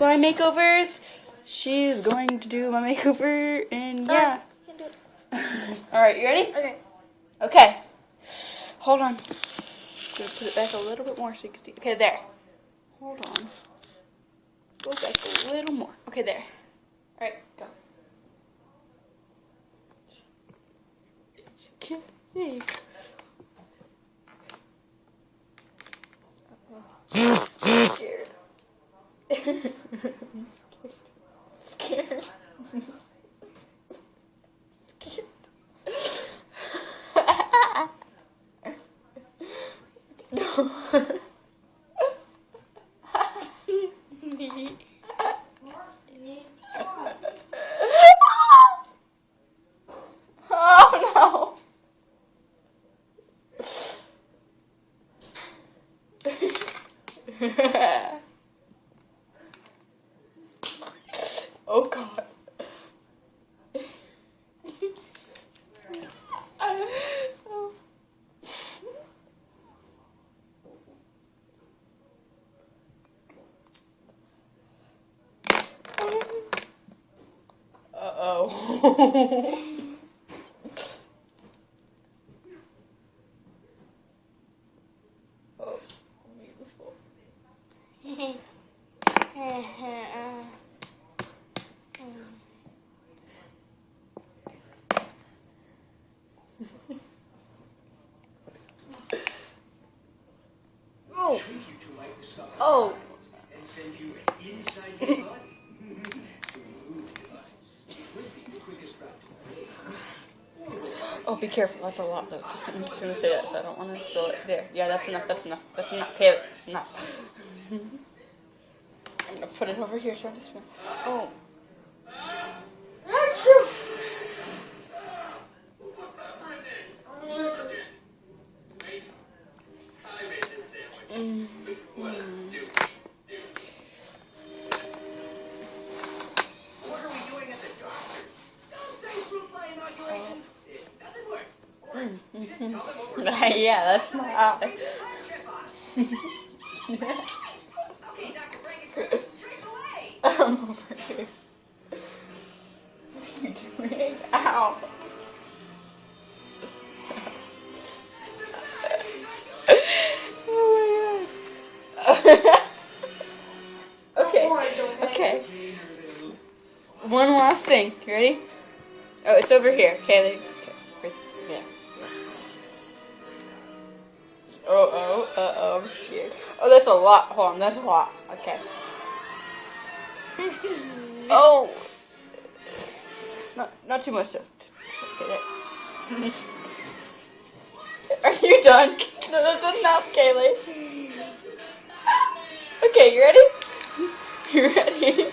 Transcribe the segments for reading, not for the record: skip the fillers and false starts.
my makeovers. She's going to do my makeover, and yeah. Alright, you ready? Okay. Okay. Hold on. I'm gonna put it back a little bit more so you can see. Okay, there. Hold on. Go back a little more. Okay, there. Alright, go. Can't see. I'm scared. Scared. No. Oh no. Oh god. Uh-oh. Oh, beautiful. Oh. Oh. Oh, be careful. That's a lot, though. I'm just going to say that, so I don't want to spill it. There. Yeah, that's enough. That's enough. That's enough. Okay, that's enough. I'm going to put it over here so I just... Oh. Yeah, that's my eye. I'm over here. Ow. Oh my god. Okay. One last thing. You ready? Oh, it's over here. Okay, right there. Uh-oh, I'm scared. Oh, that's a lot. Hold on, that's a lot. Okay. Oh! Not too much stuff. Okay, are you done? No, that's enough, Kaylee. Okay, you ready? You ready?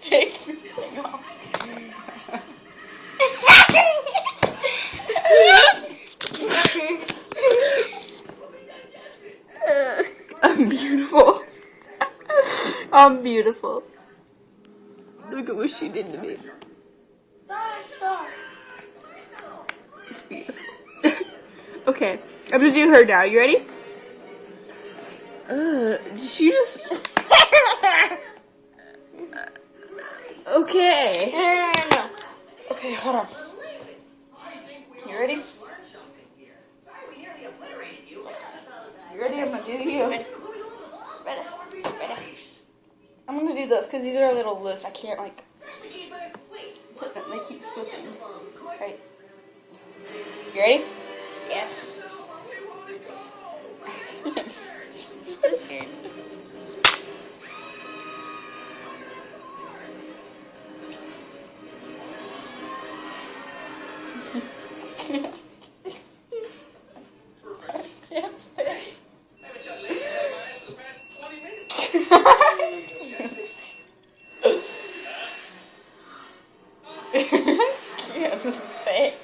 Take your thing off. I'm beautiful. I'm beautiful. Look at what she did to me. It's beautiful. Okay, I'm gonna do her now. You ready? Did she just... Okay. No. Okay, hold on. You ready? You ready? I'm gonna do you. Ready. I'm gonna do this because these are a little loose. I can't like put them. They keep slipping. Right. You ready? Yeah. So scared. Can't say.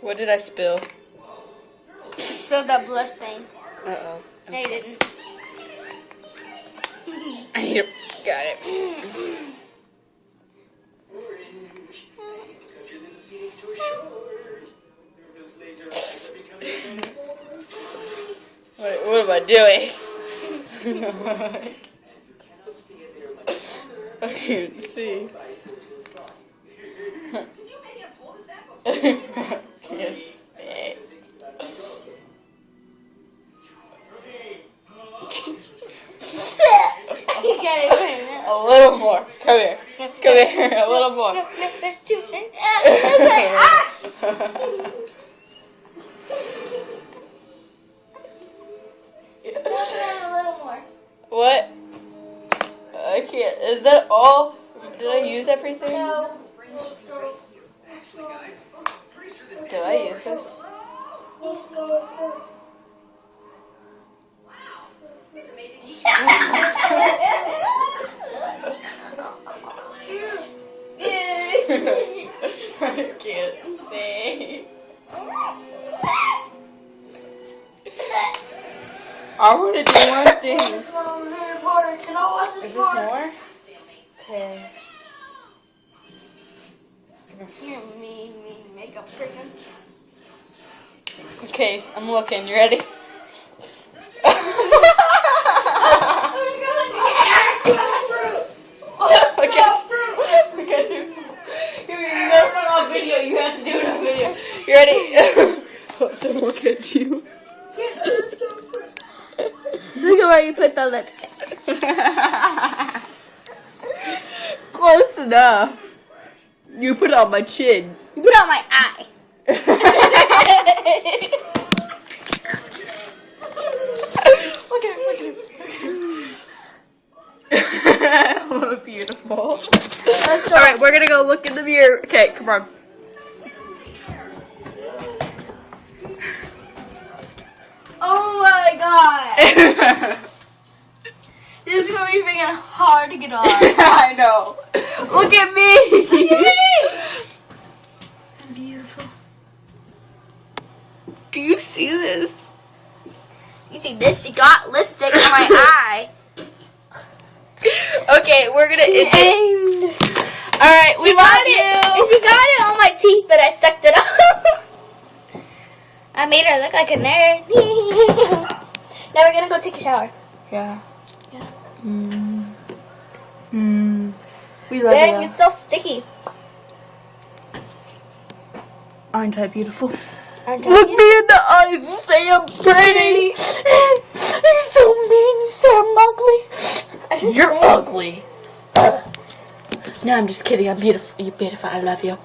What did I spill? You spilled that blush thing. Uh-oh. No, you didn't. Yep, got it. What am I doing? I can't see. Can't see. You get it. A little more. Come here. Come here. A little more. A little more. What? I can't. Is that all? Did I use everything? No. Did I use this? I can't see. I want to do one thing. Is this more? Okay. You're a mean makeup person. Okay, I'm looking. You ready? You gotta put it on video. You have to do it on video. You ready? Let's look at you. Look at where you put the lipstick. Close enough. You put it on my chin. You put it on my eye. Look at him. Oh, beautiful. Let's go. Alright, we're gonna go look in the mirror. Okay, come on. Oh my god. This is gonna be freaking hard to get on. I know. Look at me. I'm beautiful. Do you see this? You see this? She got lipstick on my eye. Okay, we're gonna Aimed. Alright, we love you. And she got it on my teeth, but I sucked it up. I made her look like a nerd. Now we're gonna go take a shower. Yeah. Yeah. We love Dang, you. it's so sticky. Aren't I beautiful? Aren't I Look cute? me in the eyes and say I'm pretty. You're so mean. You say I'm ugly. I didn't You're say- ugly. No, I'm just kidding. I'm beautiful. You're beautiful. I love you.